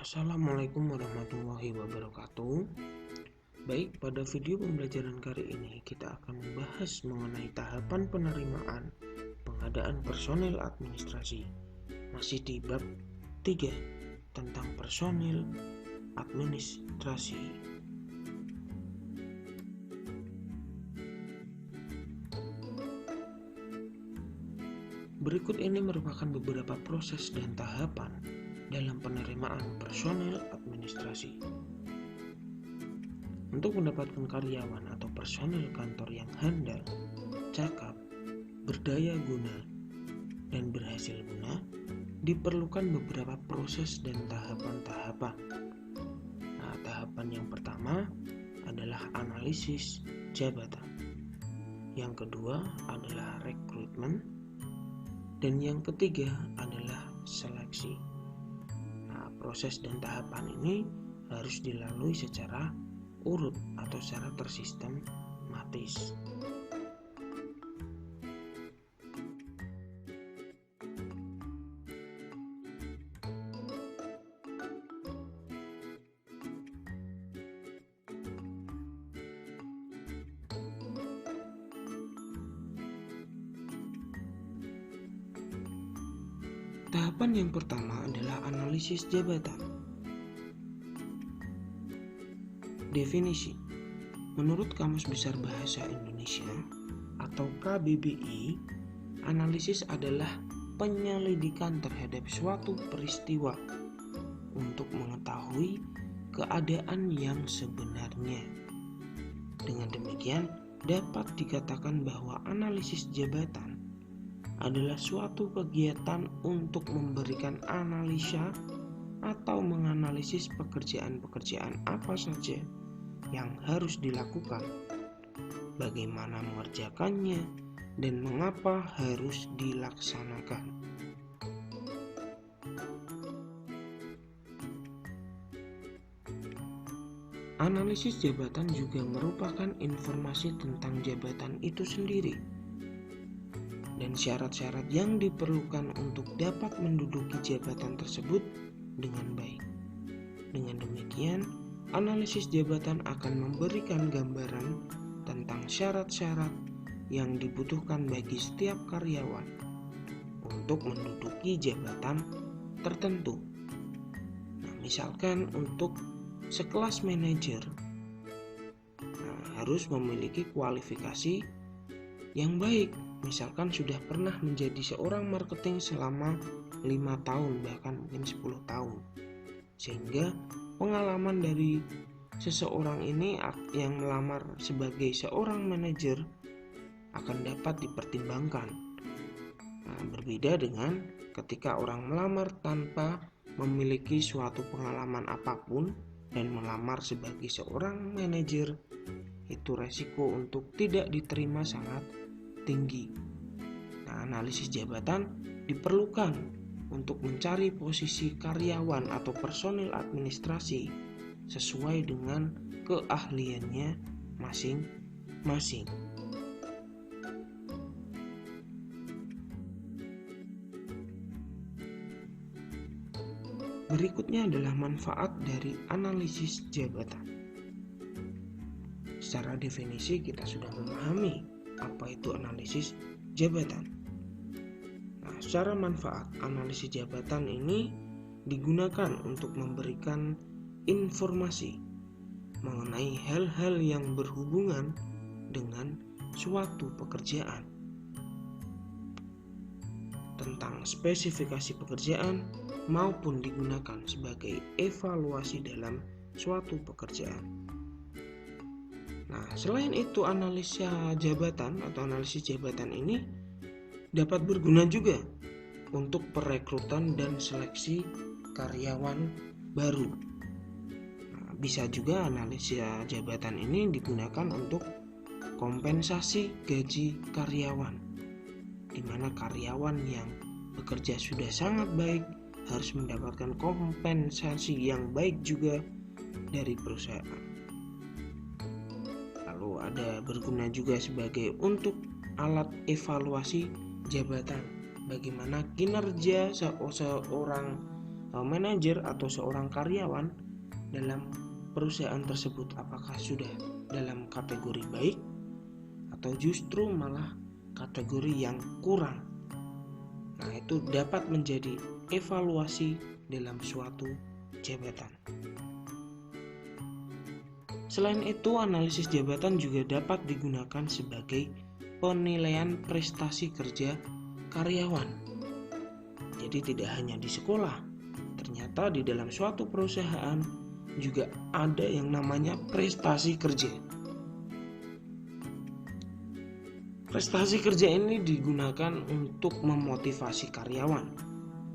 Assalamualaikum warahmatullahi wabarakatuh. Baik, pada video pembelajaran kali ini kita akan membahas mengenai tahapan penerimaan pengadaan personil administrasi. Masih di bab 3 tentang personil administrasi. Berikut ini merupakan beberapa proses dan tahapan dalam penerimaan personil administrasi. Untuk mendapatkan karyawan atau personil kantor yang handal, cakap, berdaya guna, dan berhasil guna, diperlukan beberapa proses dan tahapan-tahapan. Nah, tahapan yang pertama adalah analisis jabatan. Yang kedua adalah rekrutmen, dan yang ketiga adalah seleksi. Proses dan tahapan ini harus dilalui secara urut atau secara tersistematis. Tahapan yang pertama adalah analisis jabatan. Definisi. Menurut Kamus Besar Bahasa Indonesia atau KBBI, analisis adalah penyelidikan terhadap suatu peristiwa untuk mengetahui keadaan yang sebenarnya. Dengan demikian, dapat dikatakan bahwa analisis jabatan adalah suatu kegiatan untuk memberikan analisa atau menganalisis pekerjaan-pekerjaan apa saja yang harus dilakukan, bagaimana mengerjakannya, dan mengapa harus dilaksanakan. Analisis jabatan juga merupakan informasi tentang jabatan itu sendiri dan syarat-syarat yang diperlukan untuk dapat menduduki jabatan tersebut dengan baik. Dengan demikian, analisis jabatan akan memberikan gambaran tentang syarat-syarat yang dibutuhkan bagi setiap karyawan untuk menduduki jabatan tertentu. Misalkan untuk sekelas manajer harus memiliki kualifikasi yang baik. Misalkan sudah pernah menjadi seorang marketing selama 5 tahun bahkan mungkin 10 tahun, sehingga pengalaman dari seseorang ini yang melamar sebagai seorang manajer akan dapat dipertimbangkan. Berbeda dengan ketika orang melamar tanpa memiliki suatu pengalaman apapun dan melamar sebagai seorang manajer, itu resiko untuk tidak diterima sangat tinggi. Analisis jabatan diperlukan untuk mencari posisi karyawan atau personil administrasi sesuai dengan keahliannya masing-masing. Berikutnya adalah manfaat dari analisis jabatan. Secara definisi kita sudah memahami apa itu analisis jabatan. Secara manfaat, analisis jabatan ini digunakan untuk memberikan informasi mengenai hal-hal yang berhubungan dengan suatu pekerjaan, tentang spesifikasi pekerjaan maupun digunakan sebagai evaluasi dalam suatu pekerjaan. Selain itu, analisa jabatan atau analisis jabatan ini dapat berguna juga untuk perekrutan dan seleksi karyawan baru. Bisa juga analisa jabatan ini digunakan untuk kompensasi gaji karyawan, di mana karyawan yang bekerja sudah sangat baik harus mendapatkan kompensasi yang baik juga dari perusahaan. Lalu ada berguna juga sebagai untuk alat evaluasi jabatan, bagaimana kinerja seorang manajer atau seorang karyawan dalam perusahaan tersebut apakah sudah dalam kategori baik atau justru malah kategori yang kurang. Nah, itu dapat menjadi evaluasi dalam suatu jabatan. Selain itu, analisis jabatan juga dapat digunakan sebagai penilaian prestasi kerja karyawan. Jadi tidak hanya di sekolah, ternyata di dalam suatu perusahaan juga ada yang namanya prestasi kerja. Prestasi kerja ini digunakan untuk memotivasi karyawan.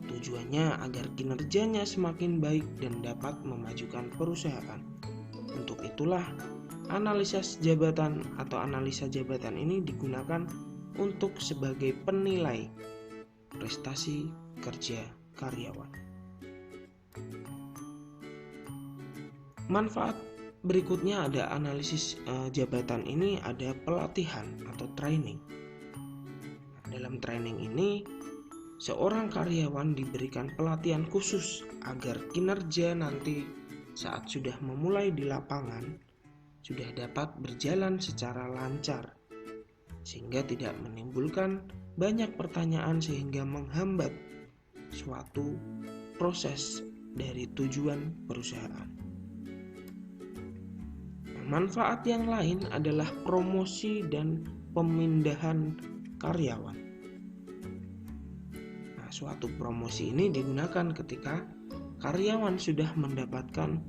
Tujuannya agar kinerjanya semakin baik dan dapat memajukan perusahaan. Untuk itulah analisa jabatan atau analisa jabatan ini digunakan untuk sebagai penilai prestasi kerja karyawan. Manfaat berikutnya ada analisis jabatan ini ada pelatihan atau training. Dalam training ini seorang karyawan diberikan pelatihan khusus agar kinerja nanti saat sudah memulai di lapangan sudah dapat berjalan secara lancar sehingga tidak menimbulkan banyak pertanyaan sehingga menghambat suatu proses dari tujuan perusahaan. Manfaat yang lain adalah promosi dan pemindahan karyawan. Nah, suatu promosi ini digunakan ketika karyawan sudah mendapatkan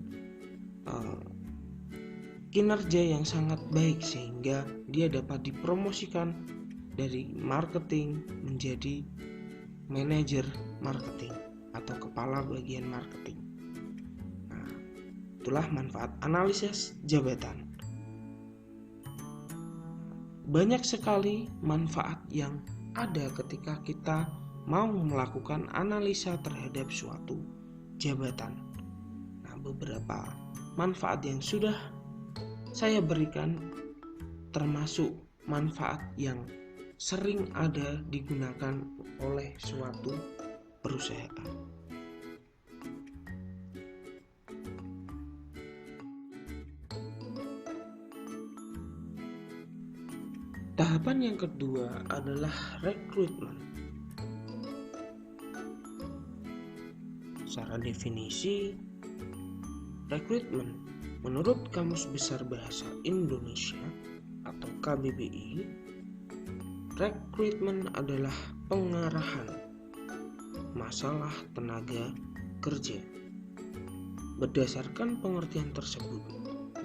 kinerja yang sangat baik sehingga dia dapat dipromosikan dari marketing menjadi manajer marketing atau kepala bagian marketing. Itulah manfaat analisis jabatan. Banyak sekali manfaat yang ada ketika kita mau melakukan analisa terhadap suatu jabatan. Nah, beberapa manfaat yang sudah saya berikan termasuk manfaat yang sering ada digunakan oleh suatu perusahaan. Tahapan yang kedua adalah rekrutmen. Secara definisi, rekrutmen menurut Kamus Besar Bahasa Indonesia atau KBBI, rekrutmen adalah pengarahan masalah tenaga kerja. Berdasarkan pengertian tersebut,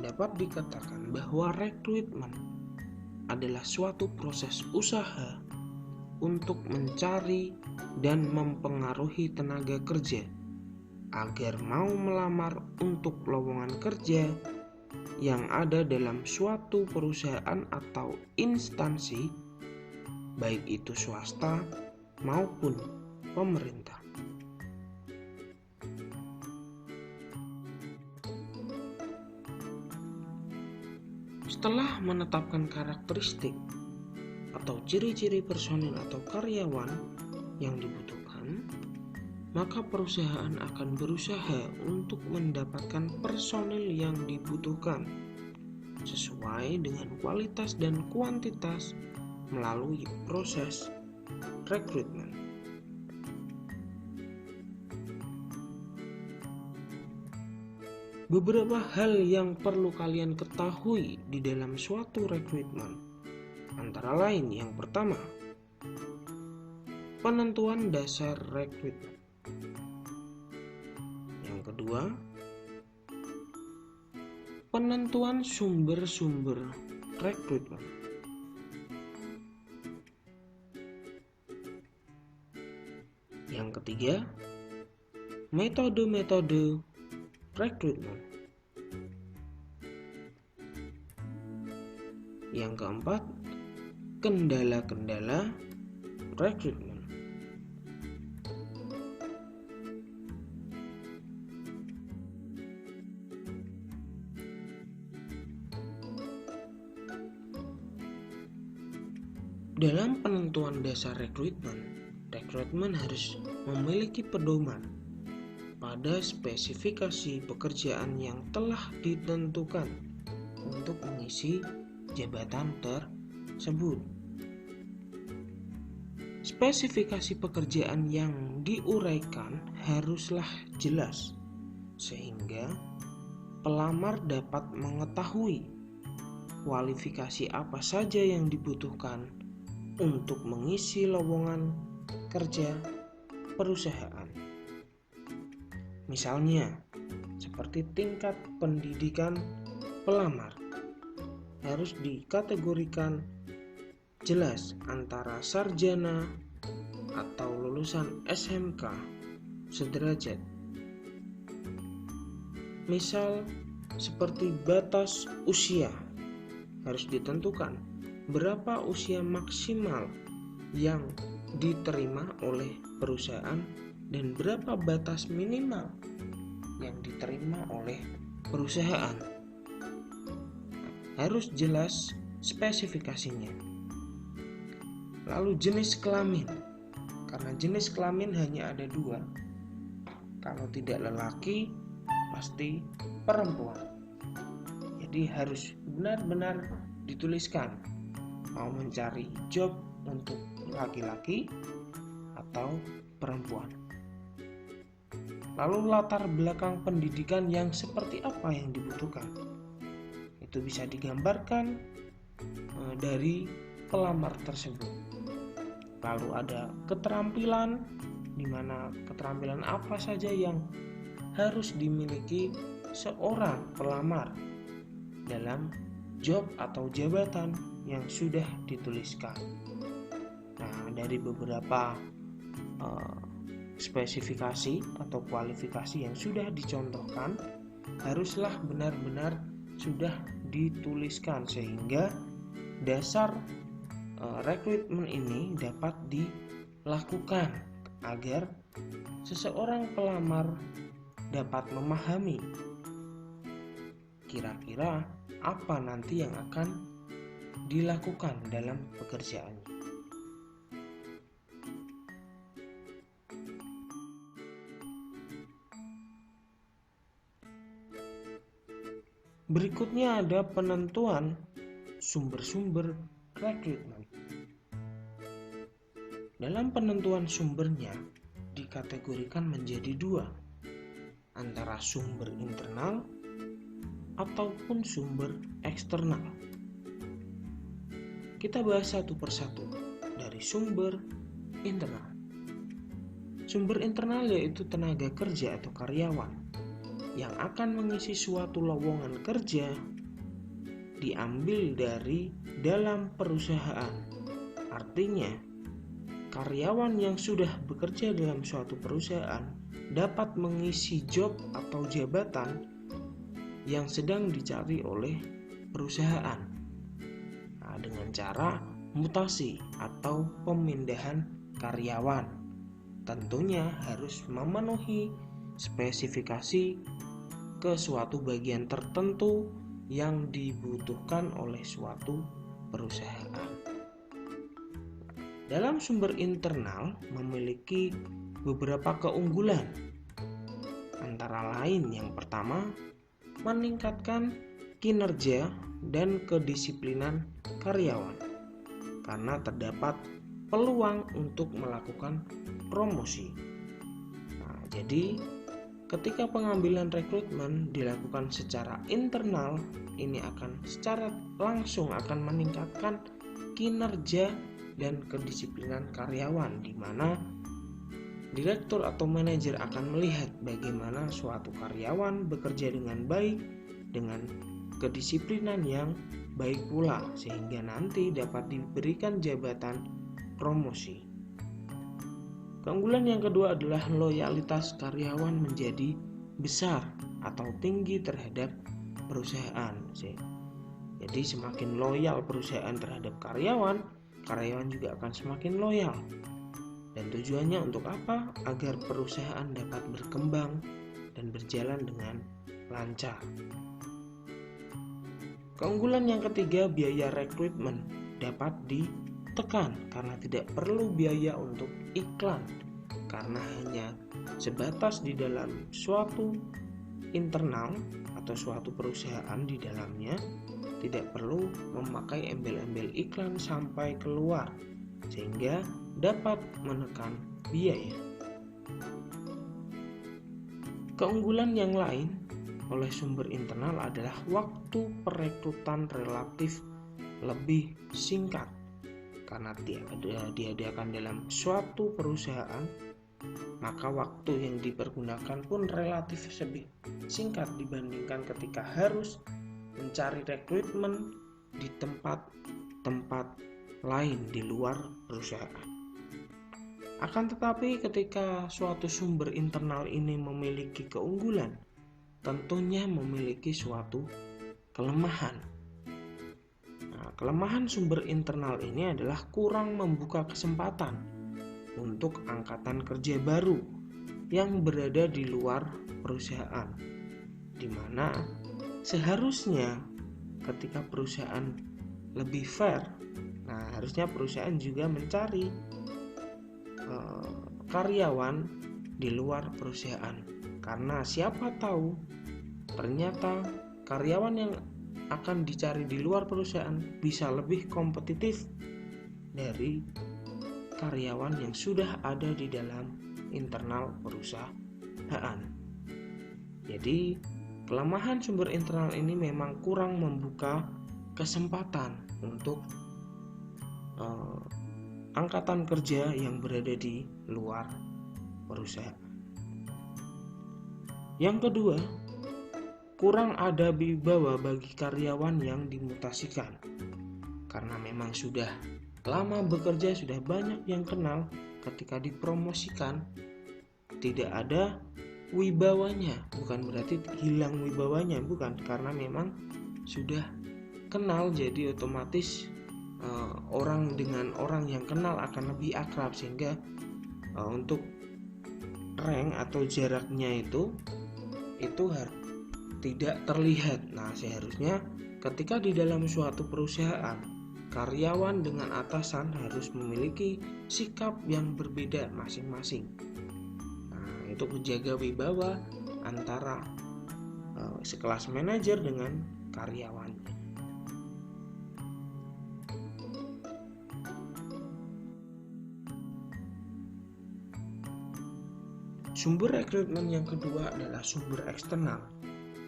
dapat dikatakan bahwa rekrutmen adalah suatu proses usaha untuk mencari dan mempengaruhi tenaga kerja agar mau melamar untuk lowongan kerja yang ada dalam suatu perusahaan atau instansi, baik itu swasta maupun pemerintah. Setelah menetapkan karakteristik atau ciri-ciri personil atau karyawan yang dibutuhkan, maka perusahaan akan berusaha untuk mendapatkan personil yang dibutuhkan sesuai dengan kualitas dan kuantitas melalui proses rekrutmen. Beberapa hal yang perlu kalian ketahui di dalam suatu rekrutmen antara lain yang pertama, penentuan dasar rekrutmen. Yang kedua, penentuan sumber-sumber rekrutmen. Yang ketiga, metode-metode rekrutmen. Yang keempat, kendala-kendala rekrutmen. Dalam penentuan dasar rekrutmen harus memiliki pedoman pada spesifikasi pekerjaan yang telah ditentukan untuk mengisi jabatan tersebut. Spesifikasi pekerjaan yang diuraikan haruslah jelas sehingga pelamar dapat mengetahui kualifikasi apa saja yang dibutuhkan untuk mengisi lowongan kerja perusahaan. Misalnya, seperti tingkat pendidikan pelamar harus dikategorikan jelas antara sarjana atau lulusan SMK sederajat. Misal seperti batas usia harus ditentukan berapa usia maksimal yang diterima oleh perusahaan dan berapa batas minimal yang diterima oleh perusahaan. Harus jelas spesifikasinya. Lalu jenis kelamin, karena jenis kelamin hanya ada 2. Kalau tidak lelaki, pasti perempuan. Jadi harus benar-benar dituliskan mau mencari job untuk laki-laki atau perempuan. Lalu latar belakang pendidikan yang seperti apa yang dibutuhkan, itu bisa digambarkan dari pelamar tersebut. Lalu ada keterampilan, di mana keterampilan apa saja yang harus dimiliki seorang pelamar dalam job atau jabatan yang sudah dituliskan. Nah, dari beberapa spesifikasi atau kualifikasi yang sudah dicontohkan haruslah benar-benar sudah dituliskan sehingga dasar rekrutmen ini dapat dilakukan agar seseorang pelamar dapat memahami kira-kira apa nanti yang akan dilakukan dalam pekerjaannya. Berikutnya ada penentuan sumber-sumber rekrutmen. Dalam penentuan sumbernya dikategorikan menjadi 2, antara sumber internal ataupun sumber eksternal. Kita bahas satu persatu dari sumber internal. Sumber internal yaitu tenaga kerja atau karyawan yang akan mengisi suatu lowongan kerja diambil dari dalam perusahaan. Artinya, karyawan yang sudah bekerja dalam suatu perusahaan dapat mengisi job atau jabatan yang sedang dicari oleh perusahaan dengan cara mutasi atau pemindahan karyawan. Tentunya harus memenuhi spesifikasi ke suatu bagian tertentu yang dibutuhkan oleh suatu perusahaan. Dalam sumber internal memiliki beberapa keunggulan. Antara lain yang pertama, meningkatkan kinerja dan kedisiplinan karyawan karena terdapat peluang untuk melakukan promosi. Nah, jadi ketika pengambilan rekrutmen dilakukan secara internal, ini akan secara langsung akan meningkatkan kinerja dan kedisiplinan karyawan, di mana direktur atau manajer akan melihat bagaimana suatu karyawan bekerja dengan baik, dengan kedisiplinan yang baik pula, sehingga nanti dapat diberikan jabatan promosi. Keunggulan yang kedua adalah loyalitas karyawan menjadi besar atau tinggi terhadap perusahaan. Jadi semakin loyal perusahaan terhadap karyawan, karyawan juga akan semakin loyal. Dan tujuannya untuk apa? Agar perusahaan dapat berkembang dan berjalan dengan lancar. Keunggulan yang ketiga, biaya rekrutmen dapat ditekan karena tidak perlu biaya untuk iklan, karena hanya sebatas di dalam suatu internal atau suatu perusahaan di dalamnya, tidak perlu memakai embel-embel iklan sampai keluar sehingga dapat menekan biaya. Keunggulan yang lain oleh sumber internal adalah waktu perekrutan relatif lebih singkat. Karena diadakan dalam suatu perusahaan, maka waktu yang dipergunakan pun relatif lebih singkat dibandingkan ketika harus mencari rekrutmen di tempat-tempat lain di luar perusahaan. Akan tetapi ketika suatu sumber internal ini memiliki keunggulan, tentunya memiliki suatu kelemahan. Nah, kelemahan sumber internal ini adalah kurang membuka kesempatan untuk angkatan kerja baru yang berada di luar perusahaan, di mana seharusnya ketika perusahaan lebih fair, nah harusnya perusahaan juga mencari karyawan di luar perusahaan, karena siapa tahu ternyata karyawan yang akan dicari di luar perusahaan bisa lebih kompetitif dari karyawan yang sudah ada di dalam internal perusahaan. Jadi kelemahan sumber internal ini memang kurang membuka kesempatan untuk angkatan kerja yang berada di luar perusahaan. Yang kedua, kurang ada wibawa bagi karyawan yang dimutasikan. Karena memang sudah lama bekerja, sudah banyak yang kenal, ketika dipromosikan tidak ada wibawanya. Bukan berarti hilang wibawanya, bukan, karena memang sudah kenal, jadi otomatis orang dengan orang yang kenal akan lebih akrab, sehingga untuk rank atau jaraknya itu tidak terlihat. Nah, seharusnya ketika di dalam suatu perusahaan, karyawan dengan atasan harus memiliki sikap yang berbeda masing-masing. Nah, itu menjaga wibawa antara sekelas manajer dengan karyawannya. Sumber rekrutmen yang kedua adalah sumber eksternal.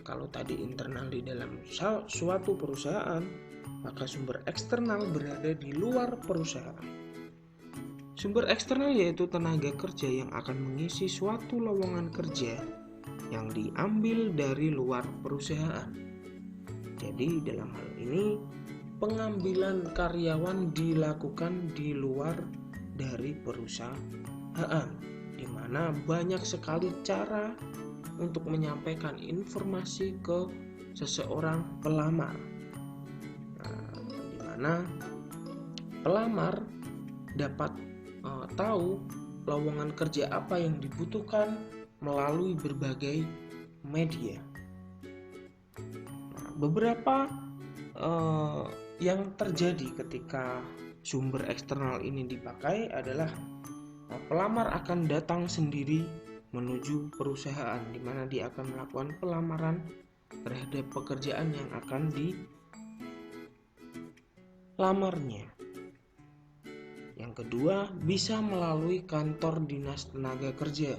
Kalau tadi internal di dalam suatu perusahaan, maka sumber eksternal berada di luar perusahaan. Sumber eksternal yaitu tenaga kerja yang akan mengisi suatu lowongan kerja yang diambil dari luar perusahaan. Jadi dalam hal ini pengambilan karyawan dilakukan di luar dari perusahaan, di mana banyak sekali cara untuk menyampaikan informasi ke seseorang pelamar. Nah, di mana pelamar dapat tahu lowongan kerja apa yang dibutuhkan melalui berbagai media. Nah, beberapa yang terjadi ketika sumber eksternal ini dipakai adalah pelamar akan datang sendiri menuju perusahaan, di mana dia akan melakukan pelamaran terhadap pekerjaan yang akan dilamarnya. Yang kedua, bisa melalui kantor dinas tenaga kerja,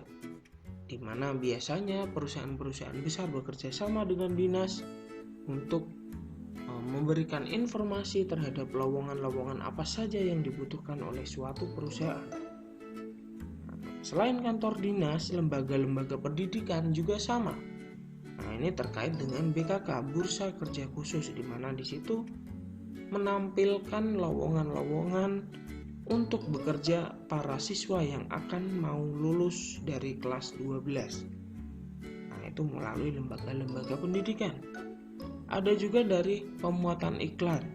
di mana biasanya perusahaan-perusahaan besar bekerja sama dengan dinas untuk memberikan informasi terhadap lowongan-lowongan apa saja yang dibutuhkan oleh suatu perusahaan. Selain kantor dinas, lembaga-lembaga pendidikan juga sama. Nah, ini terkait dengan BKK, Bursa Kerja Khusus, di mana di situ menampilkan lowongan-lowongan untuk bekerja para siswa yang akan mau lulus dari kelas 12. Nah, itu melalui lembaga-lembaga pendidikan. Ada juga dari pemuatan iklan.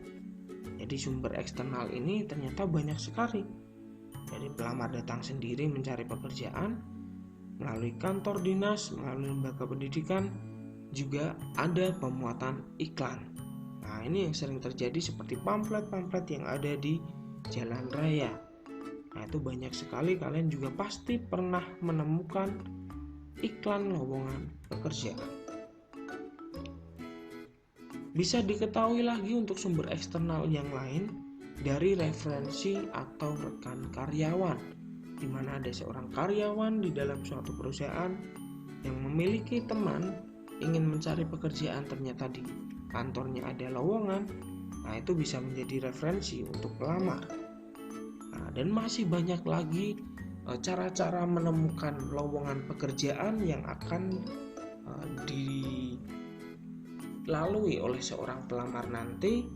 Jadi sumber eksternal ini ternyata banyak sekali. Dari pelamar datang sendiri mencari pekerjaan, melalui kantor dinas, melalui lembaga pendidikan, juga ada pemuatan iklan. Nah, ini yang sering terjadi seperti pamflet-pamflet yang ada di jalan raya. Nah, itu banyak sekali kalian juga pasti pernah menemukan iklan lowongan pekerjaan. Bisa diketahui lagi untuk sumber eksternal yang lain dari referensi atau rekan karyawan, di mana ada seorang karyawan di dalam suatu perusahaan yang memiliki teman ingin mencari pekerjaan, ternyata di kantornya ada lowongan. Nah, itu bisa menjadi referensi untuk pelamar. Nah, dan masih banyak lagi cara-cara menemukan lowongan pekerjaan yang akan dilalui oleh seorang pelamar nanti.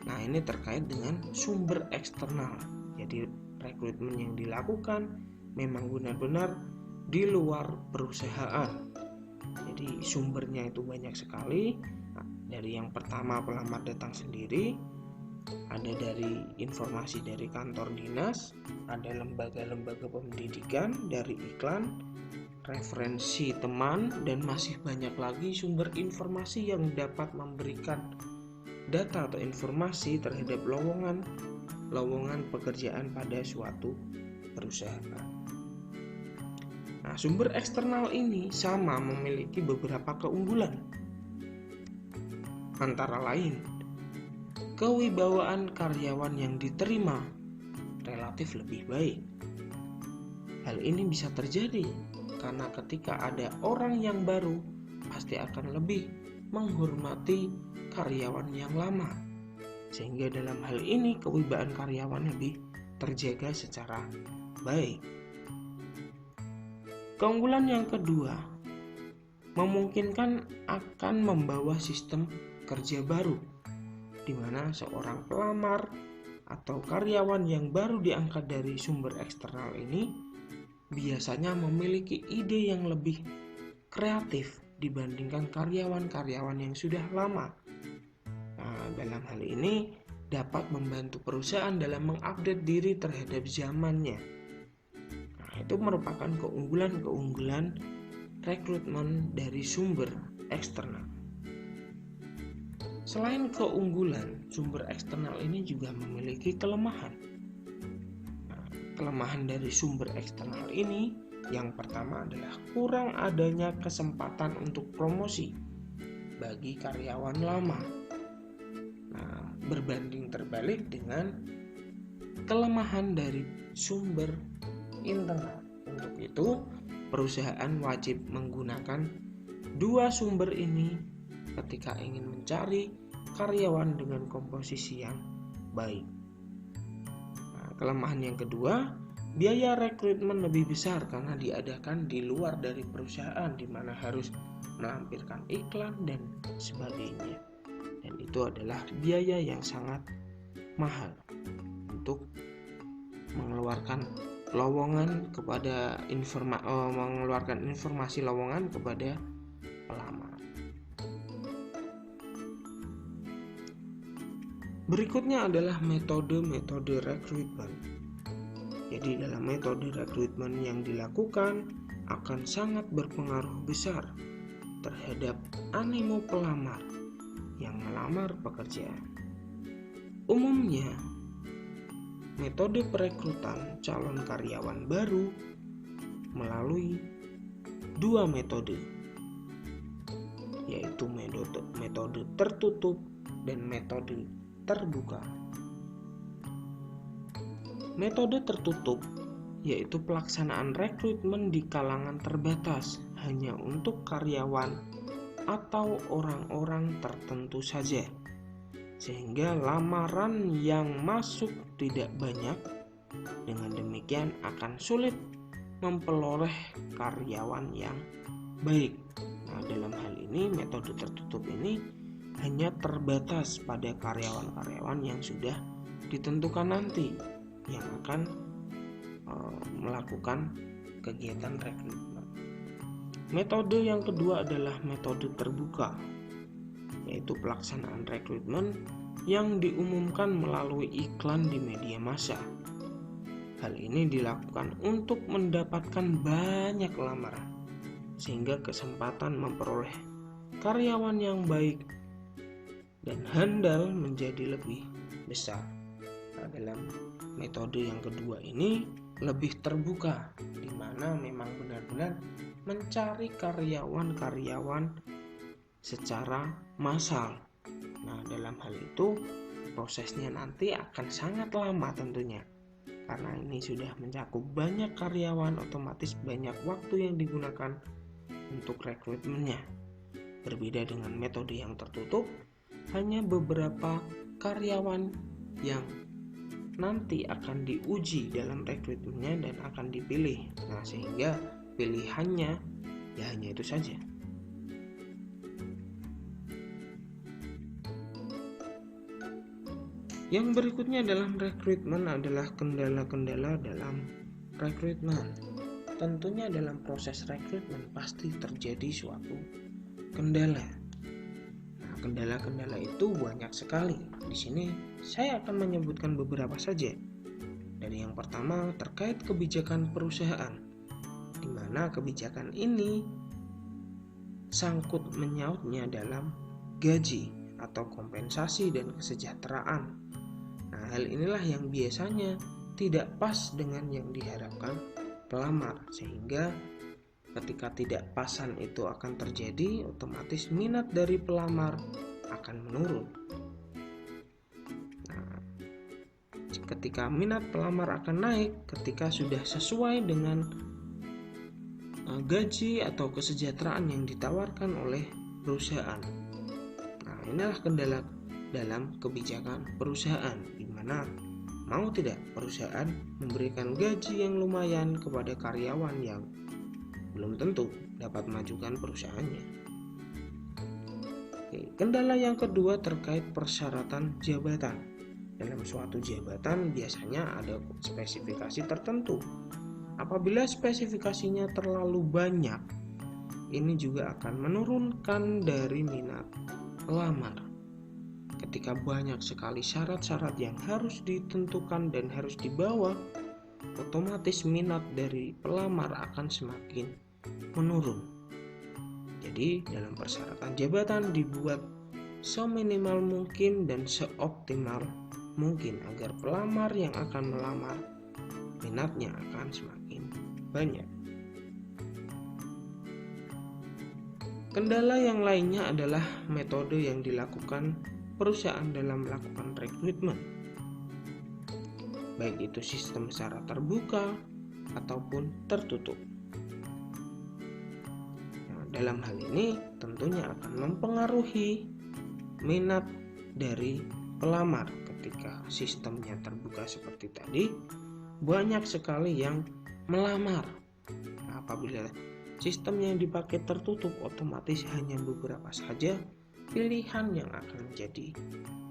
Nah, ini terkait dengan sumber eksternal. Jadi rekrutmen yang dilakukan memang benar-benar di luar perusahaan. Jadi sumbernya itu banyak sekali. Nah, dari yang pertama pelamar datang sendiri, ada dari informasi dari kantor dinas, ada lembaga-lembaga pendidikan, dari iklan, referensi teman, dan masih banyak lagi sumber informasi yang dapat memberikan data atau informasi terhadap lowongan pekerjaan pada suatu perusahaan. Nah, sumber eksternal ini sama memiliki beberapa keunggulan. Antara lain, kewibawaan karyawan yang diterima relatif lebih baik. Hal ini bisa terjadi karena ketika ada orang yang baru, pasti akan lebih menghormati karyawan yang lama. Sehingga dalam hal ini kewibawaan karyawan lebih terjaga secara baik. Keunggulan yang kedua, memungkinkan akan membawa sistem kerja baru, di mana seorang pelamar atau karyawan yang baru diangkat dari sumber eksternal ini biasanya memiliki ide yang lebih kreatif dibandingkan karyawan-karyawan yang sudah lama. Nah, dalam hal ini dapat membantu perusahaan dalam mengupdate diri terhadap zamannya. Nah, itu merupakan keunggulan-keunggulan rekrutmen dari sumber eksternal. Selain keunggulan, sumber eksternal ini juga memiliki kelemahan. Nah, kelemahan dari sumber eksternal ini yang pertama adalah kurang adanya kesempatan untuk promosi bagi karyawan lama. Nah, berbanding terbalik dengan kelemahan dari sumber internal. Untuk itu, perusahaan wajib menggunakan dua sumber ini ketika ingin mencari karyawan dengan komposisi yang baik. Nah, kelemahan yang kedua, biaya rekrutmen lebih besar karena diadakan di luar dari perusahaan, di mana harus melampirkan iklan dan sebagainya. Dan itu adalah biaya yang sangat mahal untuk mengeluarkan lowongan kepada mengeluarkan informasi lowongan kepada pelamar. Berikutnya adalah metode rekrutmen. Jadi dalam metode rekrutmen yang dilakukan akan sangat berpengaruh besar terhadap animo pelamar yang melamar pekerjaan. Umumnya, metode perekrutan calon karyawan baru melalui dua metode, yaitu metode tertutup dan metode terbuka. Metode tertutup yaitu pelaksanaan rekrutmen di kalangan terbatas hanya untuk karyawan atau orang-orang tertentu saja, sehingga lamaran yang masuk tidak banyak. Dengan demikian akan sulit memperoleh karyawan yang baik. Nah, dalam hal ini metode tertutup ini hanya terbatas pada karyawan-karyawan yang sudah ditentukan nanti yang akan melakukan kegiatan rekrutmen. Metode yang kedua adalah metode terbuka, yaitu pelaksanaan rekrutmen yang diumumkan melalui iklan di media massa. Hal ini dilakukan untuk mendapatkan banyak lamaran, sehingga kesempatan memperoleh karyawan yang baik dan handal menjadi lebih besar. Nah, dalam metode yang kedua ini lebih terbuka, di mana memang benar-benar mencari karyawan-karyawan secara massal. Nah, dalam hal itu prosesnya nanti akan sangat lama tentunya. Karena ini sudah mencakup banyak karyawan, otomatis banyak waktu yang digunakan untuk rekrutmennya. Berbeda dengan metode yang tertutup, hanya beberapa karyawan yang nanti akan diuji dalam rekrutmennya dan akan dipilih. Nah, sehingga pilihannya ya hanya itu saja. Yang berikutnya dalam rekrutmen adalah kendala-kendala dalam rekrutmen. Tentunya dalam proses rekrutmen pasti terjadi suatu kendala. Nah, kendala-kendala itu banyak sekali. Di sini saya akan menyebutkan beberapa saja. Dari yang pertama terkait kebijakan perusahaan, di mana kebijakan ini sangkut menyautnya dalam gaji atau kompensasi dan kesejahteraan. Nah, hal inilah yang biasanya tidak pas dengan yang diharapkan pelamar, sehingga ketika tidak pasan itu akan terjadi, otomatis minat dari pelamar akan menurun. Nah, ketika minat pelamar akan naik ketika sudah sesuai dengan gaji atau kesejahteraan yang ditawarkan oleh perusahaan. Nah, inilah kendala dalam kebijakan perusahaan, di mana mau tidak perusahaan memberikan gaji yang lumayan kepada karyawan yang belum tentu dapat memajukan perusahaannya. Oke, kendala yang kedua terkait persyaratan jabatan. Dalam suatu jabatan biasanya ada spesifikasi tertentu. Apabila spesifikasinya terlalu banyak, ini juga akan menurunkan dari minat pelamar. Ketika banyak sekali syarat-syarat yang harus ditentukan dan harus dibawa, otomatis minat dari pelamar akan semakin menurun. Jadi dalam persyaratan jabatan dibuat seminimal mungkin dan seoptimal mungkin agar pelamar yang akan melamar minatnya akan semakin banyak. Kendala yang lainnya adalah metode yang dilakukan perusahaan dalam melakukan rekrutmen, baik itu sistem secara terbuka ataupun tertutup. Nah, dalam hal ini tentunya akan mempengaruhi minat dari pelamar. Ketika sistemnya terbuka seperti tadi, banyak sekali yang melamar. Nah, apabila sistem yang dipakai tertutup, otomatis hanya beberapa saja pilihan yang akan menjadi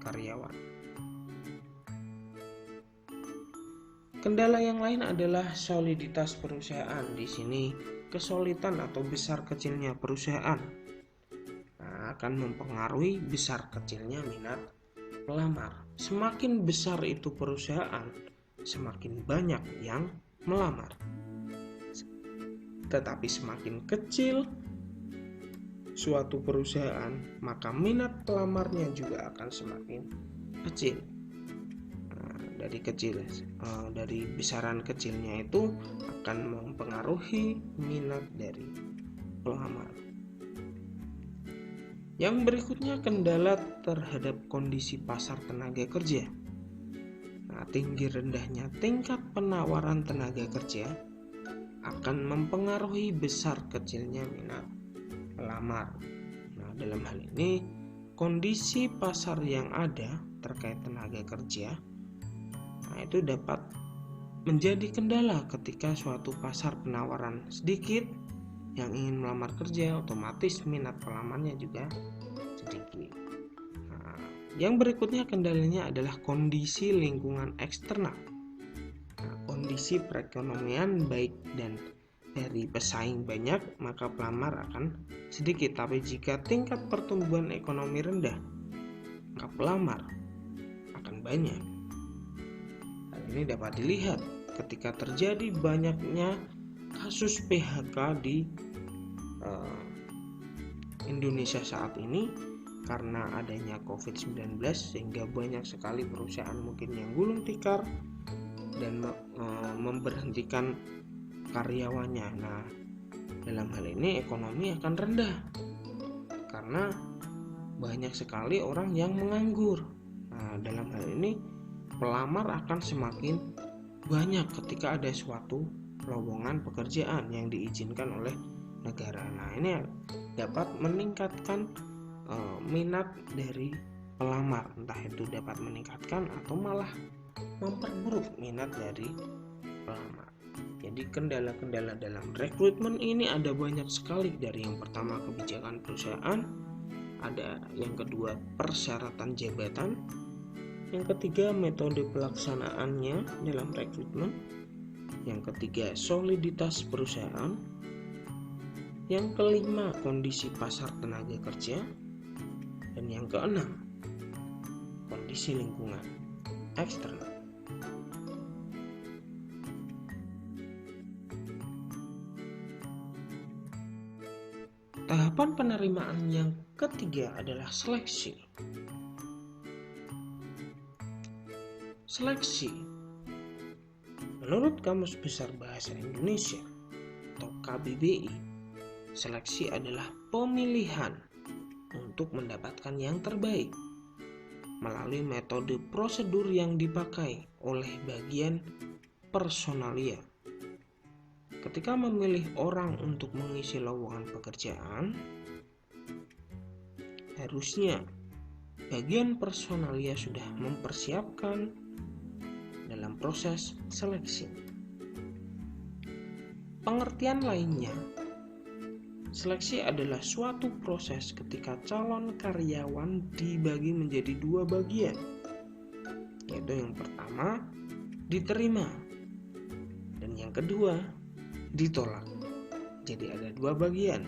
karyawan. Kendala yang lain adalah soliditas perusahaan. Di sini kesulitan atau besar kecilnya perusahaan akan mempengaruhi besar kecilnya minat pelamar. Semakin besar itu perusahaan, semakin banyak yang melamar. Tetapi semakin kecil suatu perusahaan, maka minat pelamarnya juga akan semakin kecil. Dari besaran kecilnya itu akan mempengaruhi minat dari pelamar. Yang berikutnya kendala terhadap kondisi pasar tenaga kerja. Nah, tinggi rendahnya tingkat penawaran tenaga kerja akan mempengaruhi besar kecilnya minat pelamar. Nah, dalam hal ini kondisi pasar yang ada terkait tenaga kerja, nah itu dapat menjadi kendala ketika suatu pasar penawaran sedikit yang ingin melamar kerja, otomatis minat pelamarnya juga sedikit. Nah, yang berikutnya kendalanya adalah kondisi lingkungan eksternal. Nah, kondisi perekonomian baik dan dari pesaing banyak, maka pelamar akan sedikit. Tapi jika tingkat pertumbuhan ekonomi rendah, maka pelamar akan banyak. Hal ini dapat dilihat ketika terjadi banyaknya kasus PHK di Indonesia saat ini karena adanya COVID-19, sehingga banyak sekali perusahaan mungkin yang gulung tikar dan memberhentikan karyawannya. Nah, dalam hal ini ekonomi akan rendah karena banyak sekali orang yang menganggur. Nah, dalam hal ini pelamar akan semakin banyak ketika ada suatu lowongan pekerjaan yang diizinkan oleh negara. Nah, ini dapat meningkatkan minat dari pelamar, entah itu dapat meningkatkan atau malah memperburuk minat dari pelamar. Jadi kendala-kendala dalam rekrutmen ini ada banyak sekali. Dari yang pertama kebijakan perusahaan, ada yang kedua persyaratan jabatan, yang ketiga metode pelaksanaannya dalam rekrutmen, yang ketiga soliditas perusahaan, yang kelima kondisi pasar tenaga kerja, dan yang keenam kondisi lingkungan eksternal. Tahapan penerimaan yang ketiga adalah seleksi. Seleksi menurut Kamus Besar Bahasa Indonesia atau KBBI, seleksi adalah pemilihan untuk mendapatkan yang terbaik melalui metode prosedur yang dipakai oleh bagian personalia. Ketika memilih orang untuk mengisi lowongan pekerjaan, harusnya bagian personalia sudah mempersiapkan dalam proses seleksi. Pengertian lainnya, seleksi adalah suatu proses ketika calon karyawan dibagi menjadi dua bagian, yaitu yang pertama diterima dan yang kedua ditolak. Jadi ada dua bagian,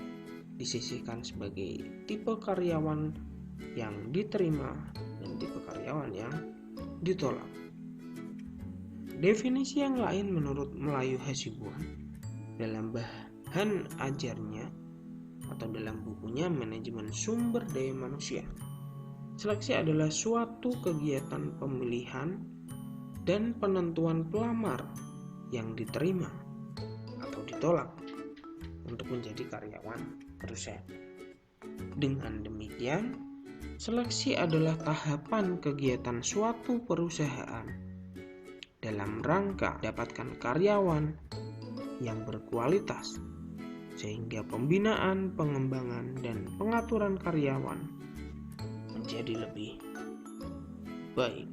disisihkan sebagai tipe karyawan yang diterima dan tipe karyawan yang ditolak. Definisi yang lain menurut Melayu Hasibuan dalam bahan ajarnya atau dalam bukunya Manajemen Sumber Daya Manusia, seleksi adalah suatu kegiatan pemilihan dan penentuan pelamar yang diterima atau ditolak untuk menjadi karyawan perusahaan. Dengan demikian, seleksi adalah tahapan kegiatan suatu perusahaan dalam rangka mendapatkan karyawan yang berkualitas, sehingga pembinaan, pengembangan, dan pengaturan karyawan menjadi lebih baik.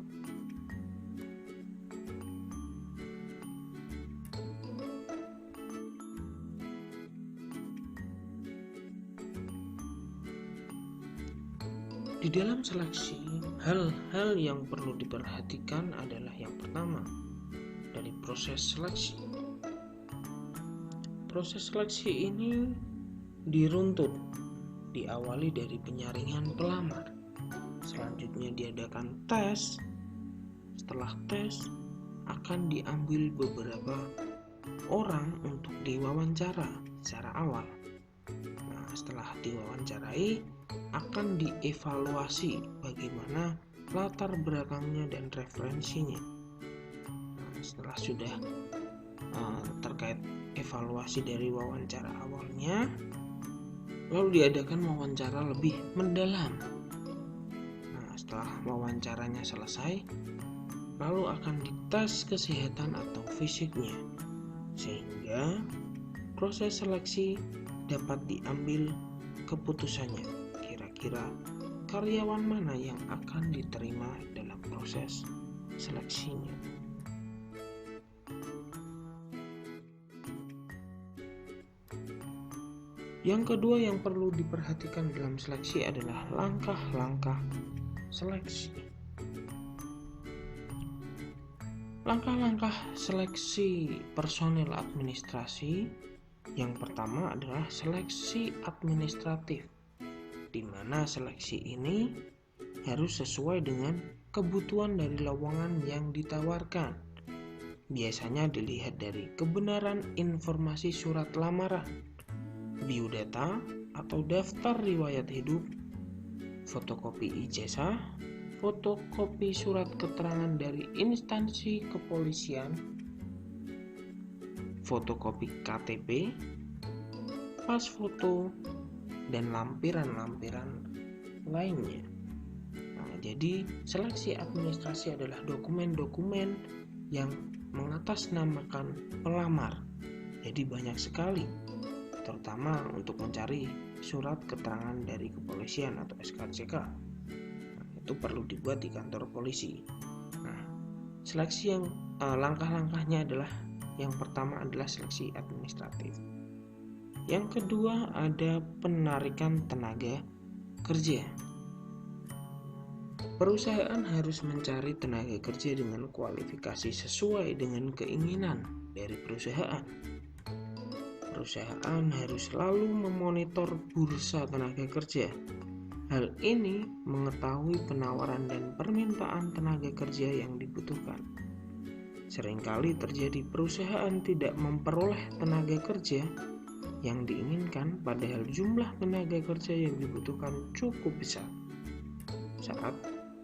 Di dalam seleksi, hal-hal yang perlu diperhatikan adalah yang pertama, dari proses seleksi. Proses seleksi ini diruntut, diawali dari penyaringan pelamar. Selanjutnya diadakan tes. Setelah tes, akan diambil beberapa orang untuk diwawancara secara awal. Nah, setelah diwawancarai, akan dievaluasi bagaimana latar belakangnya dan referensinya. Nah, setelah sudah terkait evaluasi dari wawancara awalnya, lalu diadakan wawancara lebih mendalam. Nah, setelah wawancaranya selesai, lalu akan dites kesehatan atau fisiknya, sehingga proses seleksi dapat diambil keputusannya. Kira-kira karyawan mana yang akan diterima dalam proses seleksinya. Yang kedua yang perlu diperhatikan dalam seleksi adalah langkah-langkah seleksi. Langkah-langkah seleksi personel administrasi yang pertama adalah seleksi administratif, di mana seleksi ini harus sesuai dengan kebutuhan dari lowongan yang ditawarkan. Biasanya dilihat dari kebenaran informasi surat lamaran, biodata atau daftar riwayat hidup, fotokopi ijazah, fotokopi surat keterangan dari instansi kepolisian, fotokopi KTP, pas foto, dan lampiran-lampiran lainnya. Nah, jadi seleksi administrasi adalah dokumen-dokumen yang mengatasnamakan pelamar. Jadi banyak sekali, terutama untuk mencari surat keterangan dari kepolisian atau SKCK. Nah, itu perlu dibuat di kantor polisi. Nah, seleksi yang langkah-langkahnya adalah yang pertama adalah seleksi administratif. Yang kedua ada penarikan tenaga kerja. Perusahaan harus mencari tenaga kerja dengan kualifikasi sesuai dengan keinginan dari perusahaan. Perusahaan harus selalu memonitor bursa tenaga kerja. Hal ini mengetahui penawaran dan permintaan tenaga kerja yang dibutuhkan. Seringkali terjadi perusahaan tidak memperoleh tenaga kerja yang diinginkan, padahal jumlah tenaga kerja yang dibutuhkan cukup besar saat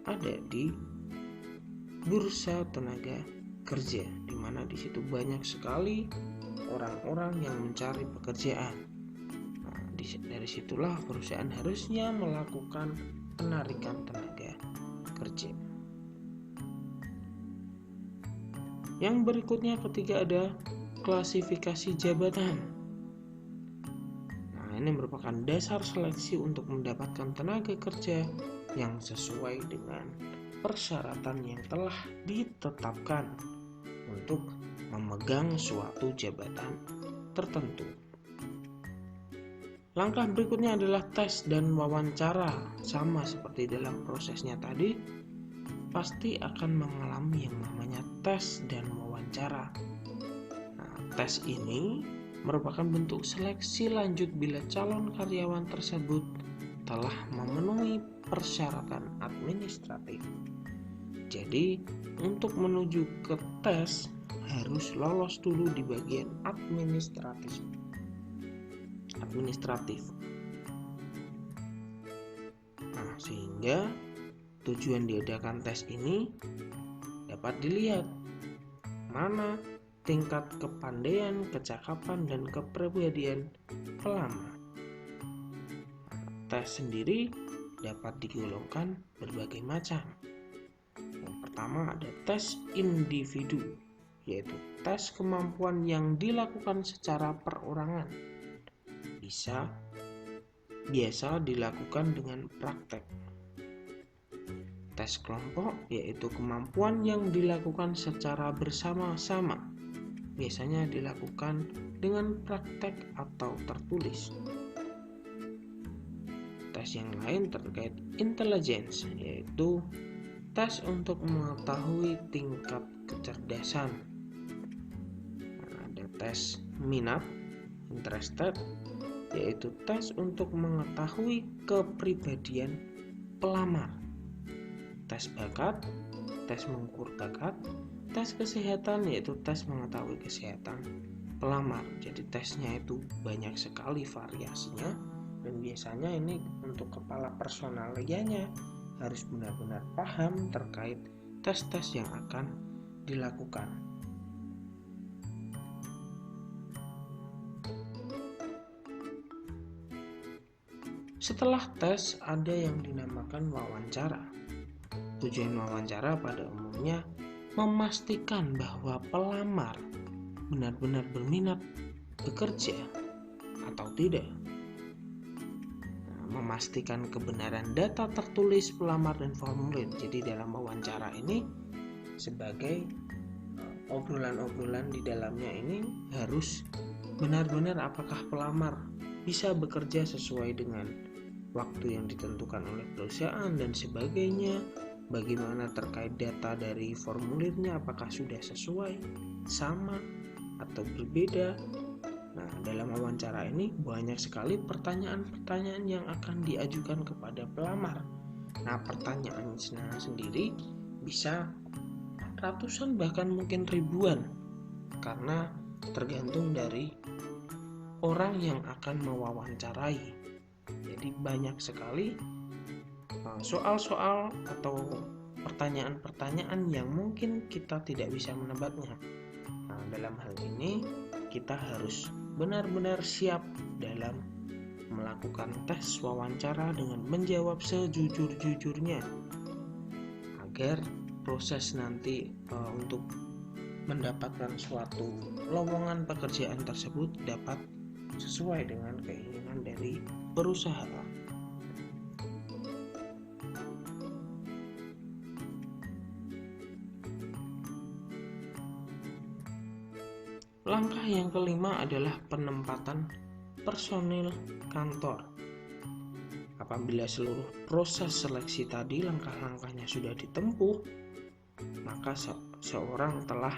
ada di bursa tenaga kerja, di mana di situ banyak sekali orang-orang yang mencari pekerjaan. Nah, dari situlah perusahaan harusnya melakukan penarikan tenaga kerja. Yang berikutnya ketiga ada klasifikasi jabatan. Ini merupakan dasar seleksi untuk mendapatkan tenaga kerja yang sesuai dengan persyaratan yang telah ditetapkan untuk memegang suatu jabatan tertentu. Langkah berikutnya adalah tes dan wawancara. Sama seperti dalam prosesnya tadi, pasti akan mengalami yang namanya tes dan wawancara. Nah, tes ini merupakan bentuk seleksi lanjut bila calon karyawan tersebut telah memenuhi persyaratan administratif. Jadi, untuk menuju ke tes harus lolos dulu di bagian administratif. Nah, sehingga tujuan diadakan tes ini dapat dilihat mana tingkat kepandaian, kecakapan, dan kepribadian pelamar. Tes sendiri dapat digolongkan berbagai macam. Yang pertama ada tes individu, yaitu tes kemampuan yang dilakukan secara perorangan. Biasa dilakukan dengan praktek. Tes kelompok, yaitu kemampuan yang dilakukan secara bersama-sama. Biasanya dilakukan dengan praktek atau tertulis. Tes yang lain terkait intelligence, yaitu tes untuk mengetahui tingkat kecerdasan. Ada tes minat, interested, yaitu tes untuk mengetahui kepribadian pelamar. Tes bakat, tes mengukur bakat. Tes kesehatan, yaitu tes mengetahui kesehatan pelamar. Jadi tesnya itu banyak sekali variasinya, dan biasanya ini untuk kepala personalianya harus benar-benar paham terkait tes-tes yang akan dilakukan. Setelah tes ada yang dinamakan wawancara. Tujuan wawancara pada umumnya memastikan bahwa pelamar benar-benar berminat bekerja atau tidak. Memastikan kebenaran data tertulis pelamar dan formulir. Jadi dalam wawancara ini sebagai obrolan-obrolan di dalamnya ini harus benar-benar apakah pelamar bisa bekerja sesuai dengan waktu yang ditentukan oleh perusahaan dan sebagainya. Bagaimana terkait data dari formulirnya, apakah sudah sesuai, sama, atau berbeda. Nah, dalam wawancara ini banyak sekali pertanyaan-pertanyaan yang akan diajukan kepada pelamar. Nah, pertanyaan sendiri bisa ratusan bahkan mungkin ribuan, karena tergantung dari orang yang akan mewawancarai. Jadi banyak sekali soal-soal atau pertanyaan-pertanyaan yang mungkin kita tidak bisa menebaknya. Nah, dalam hal ini kita harus benar-benar siap dalam melakukan tes wawancara dengan menjawab sejujur-jujurnya agar proses nanti untuk mendapatkan suatu lowongan pekerjaan tersebut dapat sesuai dengan keinginan dari perusahaan. Langkah yang kelima adalah penempatan personil kantor. Apabila seluruh proses seleksi tadi langkah-langkahnya sudah ditempuh, maka seorang telah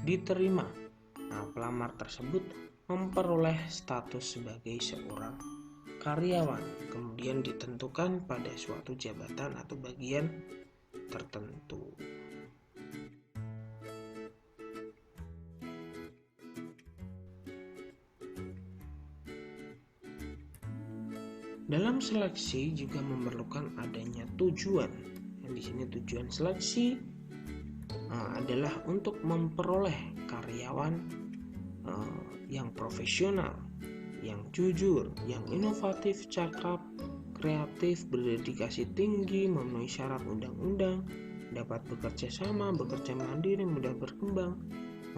diterima. Nah, pelamar tersebut memperoleh status sebagai seorang karyawan, kemudian ditentukan pada suatu jabatan atau bagian tertentu. Dalam seleksi juga memerlukan adanya tujuan. Yang di sini tujuan seleksi adalah untuk memperoleh karyawan yang profesional, yang jujur, yang inovatif, cakap, kreatif, berdedikasi tinggi, memenuhi syarat undang-undang, dapat bekerja sama, bekerja mandiri, mudah berkembang,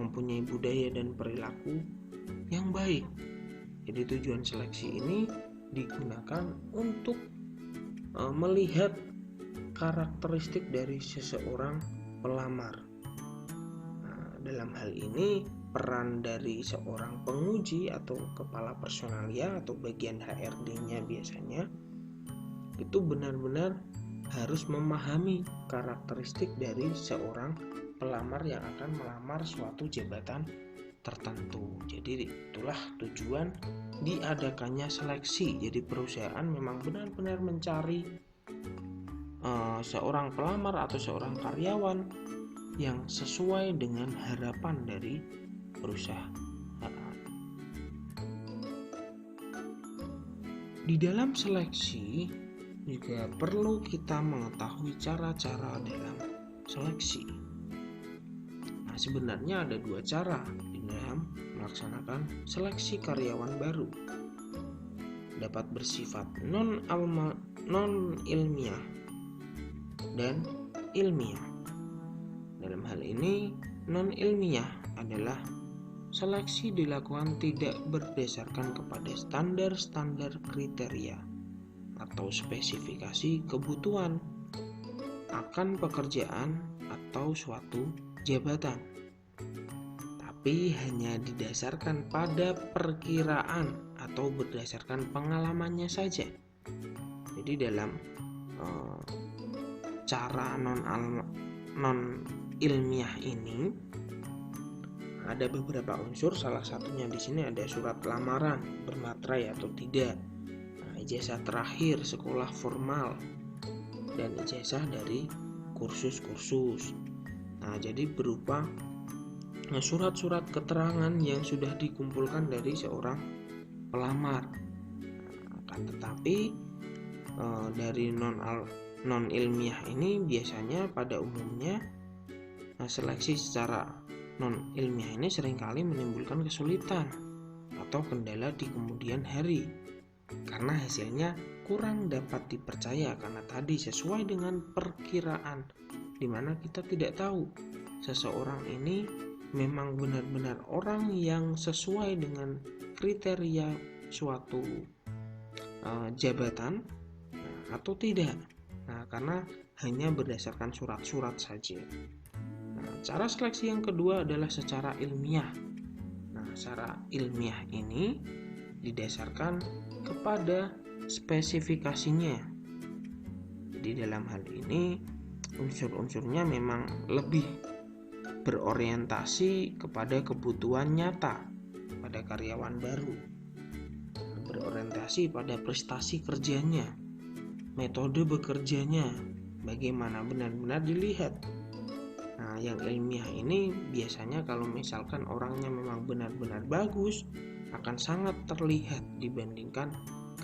mempunyai budaya dan perilaku yang baik. Jadi tujuan seleksi ini digunakan untuk melihat karakteristik dari seseorang pelamar. Nah, dalam hal ini peran dari seorang penguji atau kepala personalia atau bagian HRD-nya biasanya itu benar-benar harus memahami karakteristik dari seorang pelamar yang akan melamar suatu jabatan tertentu. Jadi itulah tujuan diadakannya seleksi. Jadi perusahaan memang benar-benar mencari seorang pelamar atau seorang karyawan yang sesuai dengan harapan dari perusahaan. Di dalam seleksi juga perlu kita mengetahui cara-cara dalam seleksi. Nah, sebenarnya ada dua cara di dalam melaksanakan seleksi karyawan baru. Dapat bersifat non-ilmiah dan ilmiah. Dalam hal ini, non-ilmiah adalah seleksi dilakukan tidak berdasarkan kepada standar-standar kriteria atau spesifikasi kebutuhan akan pekerjaan atau suatu jabatan, tapi hanya didasarkan pada perkiraan atau berdasarkan pengalamannya saja. Jadi dalam cara non-ilmiah ini ada beberapa unsur, salah satunya di sini ada surat lamaran bermaterai atau tidak, ijazah terakhir sekolah formal, dan ijazah dari kursus-kursus. Nah, jadi berupa surat-surat keterangan yang sudah dikumpulkan dari seorang pelamar. Akan tetapi dari non-ilmiah ini biasanya pada umumnya seleksi secara non-ilmiah ini seringkali menimbulkan kesulitan atau kendala di kemudian hari karena hasilnya kurang dapat dipercaya karena tadi sesuai dengan perkiraan, di mana kita tidak tahu seseorang ini memang benar-benar orang yang sesuai dengan kriteria suatu jabatan atau tidak. Nah, karena hanya berdasarkan surat-surat saja. Nah, cara seleksi yang kedua adalah secara ilmiah. Nah, secara ilmiah ini didasarkan kepada spesifikasinya. Jadi dalam hal ini unsur-unsurnya memang lebih berorientasi kepada kebutuhan nyata pada karyawan baru, berorientasi pada prestasi kerjanya, metode bekerjanya, bagaimana benar-benar dilihat. Nah, yang ilmiah ini biasanya kalau misalkan orangnya memang benar-benar bagus, akan sangat terlihat dibandingkan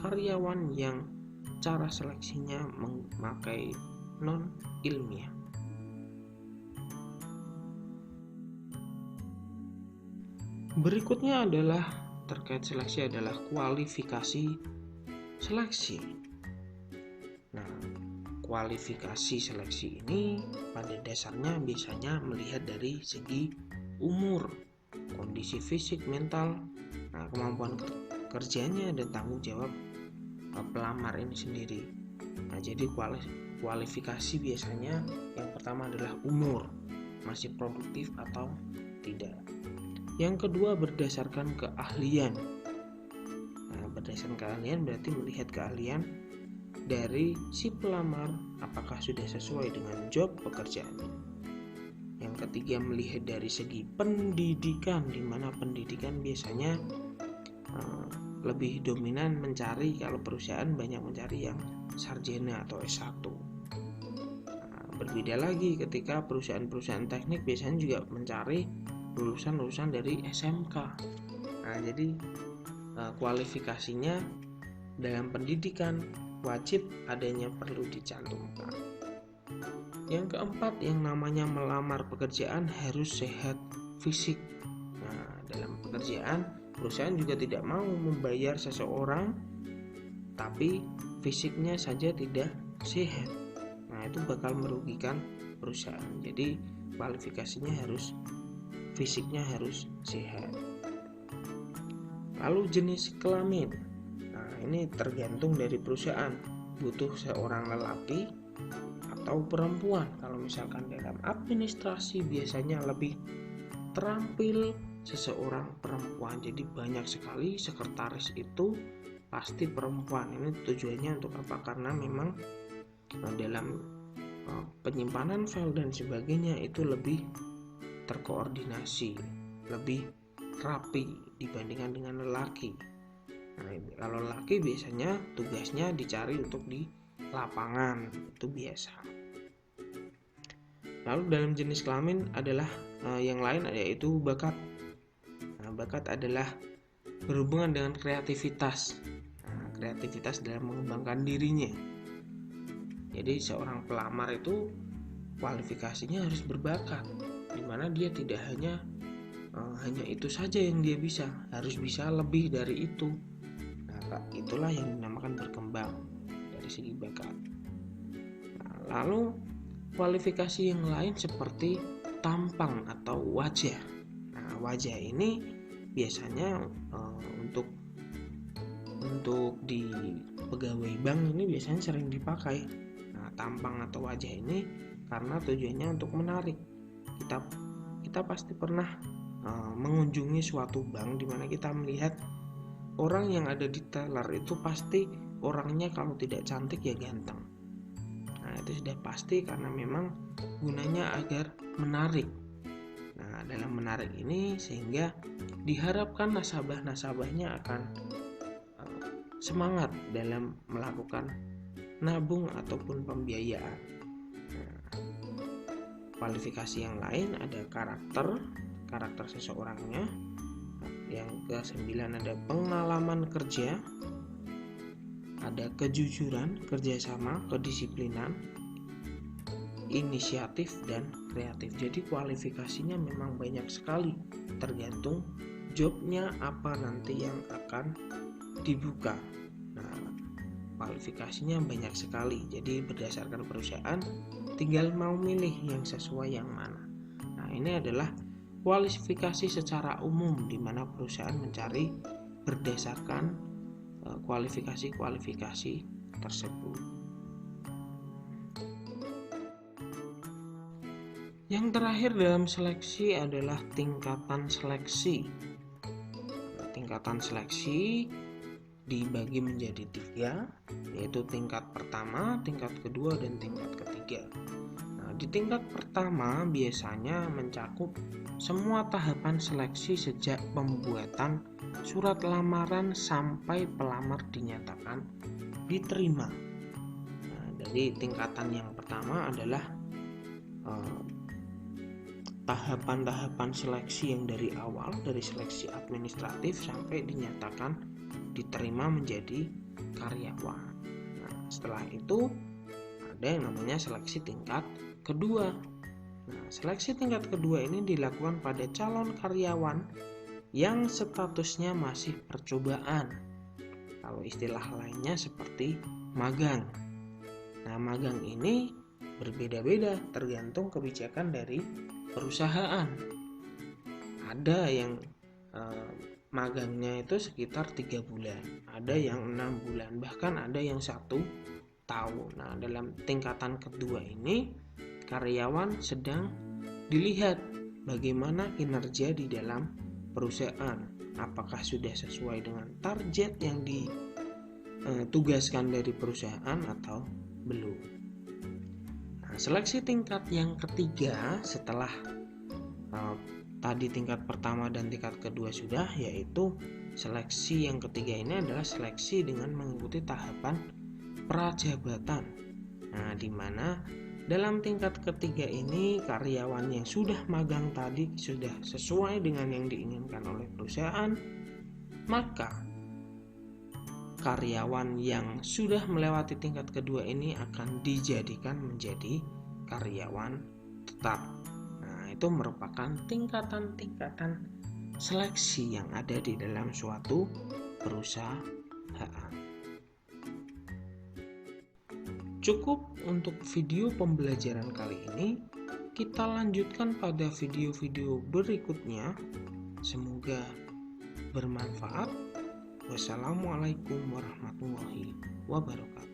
karyawan yang cara seleksinya memakai non ilmiah. Berikutnya adalah terkait seleksi adalah kualifikasi seleksi. Nah, kualifikasi seleksi ini pada dasarnya biasanya melihat dari segi umur, kondisi fisik, mental, kemampuan kerjanya dan tanggung jawab pelamar ini sendiri. Nah, jadi kualifikasi biasanya yang pertama adalah umur, masih produktif atau tidak. Yang kedua berdasarkan keahlian. Nah, berdasarkan keahlian berarti melihat keahlian dari si pelamar apakah sudah sesuai dengan job pekerjaannya. Yang ketiga melihat dari segi pendidikan, di mana pendidikan biasanya lebih dominan mencari, kalau perusahaan banyak mencari yang sarjana atau S1. Berbeda lagi ketika perusahaan-perusahaan teknik biasanya juga mencari lulusan dari SMK. Nah, jadi kualifikasinya dalam pendidikan wajib adanya perlu dicantumkan. Yang keempat yang namanya melamar pekerjaan harus sehat fisik. Nah, dalam pekerjaan perusahaan juga tidak mau membayar seseorang tapi fisiknya saja tidak sehat. Nah, itu bakal merugikan perusahaan. Jadi kualifikasinya fisiknya harus sehat. Lalu jenis kelamin. Nah, ini tergantung dari perusahaan. Butuh seorang lelaki atau perempuan. Kalau misalkan dalam administrasi biasanya lebih terampil seseorang perempuan. Jadi banyak sekali sekretaris itu pasti perempuan. Ini tujuannya untuk apa? Karena memang dalam penyimpanan file dan sebagainya itu lebih terkoordinasi, lebih rapi dibandingkan dengan lelaki. Nah, kalau lelaki biasanya tugasnya dicari untuk di lapangan, itu biasa. Lalu dalam jenis kelamin adalah yang lain, yaitu bakat. Nah, bakat adalah berhubungan dengan kreativitas. Nah, kreativitas dalam mengembangkan dirinya. Jadi seorang pelamar itu kualifikasinya harus berbakat, dimana dia tidak hanya itu saja yang dia bisa, harus bisa lebih dari itu. Nah, itulah yang dinamakan berkembang dari segi bakat. Nah, lalu kualifikasi yang lain seperti tampang atau wajah. Nah, wajah ini biasanya untuk di pegawai bank ini biasanya sering dipakai. Nah, tampang atau wajah ini karena tujuannya untuk menarik. Kita pasti pernah mengunjungi suatu bank di mana kita melihat orang yang ada di teller itu pasti orangnya kalau tidak cantik ya ganteng. Nah, itu sudah pasti karena memang gunanya agar menarik. Nah, dalam menarik ini sehingga diharapkan nasabah-nasabahnya akan semangat dalam melakukan nabung ataupun pembiayaan. Nah, kualifikasi yang lain ada karakter seseorangnya. Yang ke-9 ada pengalaman kerja, ada kejujuran, kerjasama, kedisiplinan, inisiatif, dan kreatif. Jadi kualifikasinya memang banyak sekali, tergantung jobnya apa nanti yang akan dibuka. Nah, kualifikasinya banyak sekali, jadi berdasarkan perusahaan tinggal mau milih yang sesuai yang mana. Nah, ini adalah kualifikasi secara umum di mana perusahaan mencari berdasarkan kualifikasi tersebut. Yang terakhir dalam seleksi adalah tingkatan seleksi. Tingkatan seleksi dibagi menjadi 3, yaitu tingkat pertama, tingkat kedua, dan tingkat ketiga. Nah, di tingkat pertama biasanya mencakup semua tahapan seleksi sejak pembuatan surat lamaran sampai pelamar dinyatakan diterima. Nah, dari tingkatan yang pertama adalah tahapan-tahapan seleksi yang dari awal, dari seleksi administratif sampai dinyatakan diterima menjadi karyawan. Nah, setelah itu ada yang namanya seleksi tingkat kedua. Nah, seleksi tingkat kedua ini dilakukan pada calon karyawan yang statusnya masih percobaan. Kalau istilah lainnya seperti magang. Nah, magang ini berbeda-beda tergantung kebijakan dari perusahaan. Ada yang magangnya itu sekitar 3 bulan, ada yang 6 bulan, bahkan ada yang 1 tahun. Nah, dalam tingkatan kedua ini karyawan sedang dilihat bagaimana kinerja di dalam perusahaan, apakah sudah sesuai dengan target yang ditugaskan dari perusahaan atau belum. Nah, seleksi tingkat yang ketiga setelah tadi tingkat pertama dan tingkat kedua sudah, yaitu seleksi yang ketiga ini adalah seleksi dengan mengikuti tahapan prajabatan. Nah, di mana dalam tingkat ketiga ini karyawan yang sudah magang tadi sudah sesuai dengan yang diinginkan oleh perusahaan, maka karyawan yang sudah melewati tingkat kedua ini akan dijadikan menjadi karyawan tetap. Nah, itu merupakan tingkatan-tingkatan seleksi yang ada di dalam suatu perusahaan. Cukup untuk video pembelajaran kali ini. Kita lanjutkan pada video-video berikutnya. Semoga bermanfaat. Wassalamualaikum warahmatullahi wabarakatuh.